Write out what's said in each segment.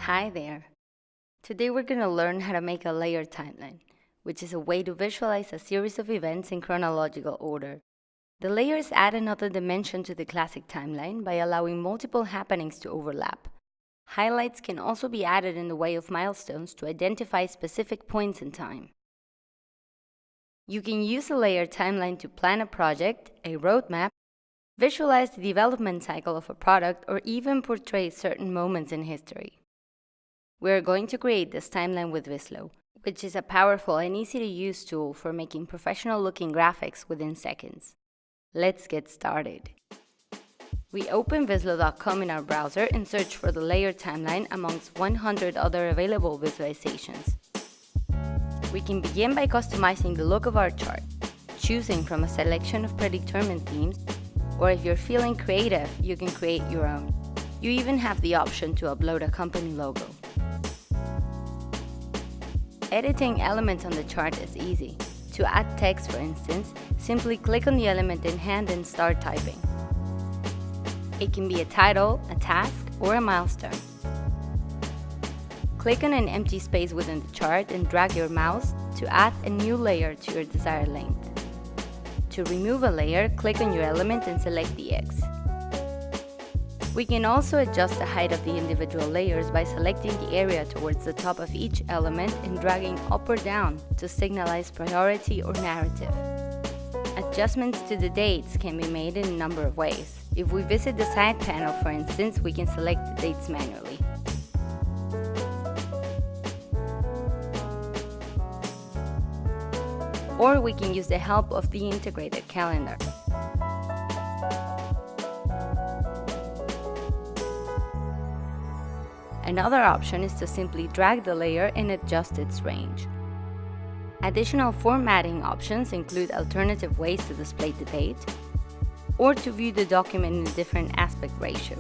Hi there. Today we're going to learn how to make a layered timeline, which is a way to visualize a series of events in chronological order. The layers add another dimension to the classic timeline by allowing multiple happenings to overlap. Highlights can also be added in the way of milestones to identify specific points in time. You can use a layered timeline to plan a project, a roadmap, visualize the development cycle of a product, or even portray certain moments in history. We are going to create this timeline with Vislo, which is a powerful and easy-to-use tool for making professional-looking graphics within seconds. Let's get started. We open Vislo.com in our browser and search for the layered timeline amongst 100 other available visualizations. We can begin by customizing the look of our chart, choosing from a selection of predetermined themes, or if you're feeling creative, you can create your own. You even have the option to upload a company logo. Editing elements on the chart is easy. To add text, for instance, simply click on the element in hand and start typing. It can be a title, a task, or a milestone. Click on an empty space within the chart and drag your mouse to add a new layer to your desired length. To remove a layer, click on your element and select the X. We can also adjust the height of the individual layers by selecting the area towards the top of each element and dragging up or down to signalize priority or narrative. Adjustments to the dates can be made in a number of ways. If we visit the side panel, for instance, we can select the dates manually. Or we can use the help of the integrated calendar. Another option is to simply drag the layer and adjust its range. Additional formatting options include alternative ways to display the date, or to view the document in a different aspect ratio.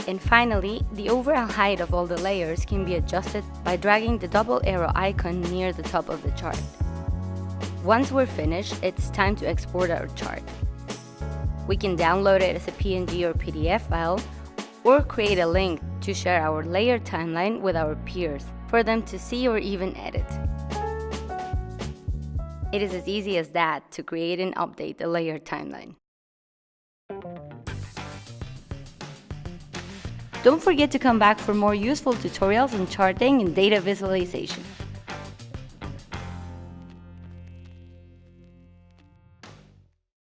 And finally, the overall height of all the layers can be adjusted by dragging the double arrow icon near the top of the chart. Once we're finished, it's time to export our chart. We can download it as a PNG or PDF file, or create a link to share our layered timeline with our peers for them to see or even edit. It is as easy as that to create and update a layered timeline. Don't forget to come back for more useful tutorials on charting and data visualization.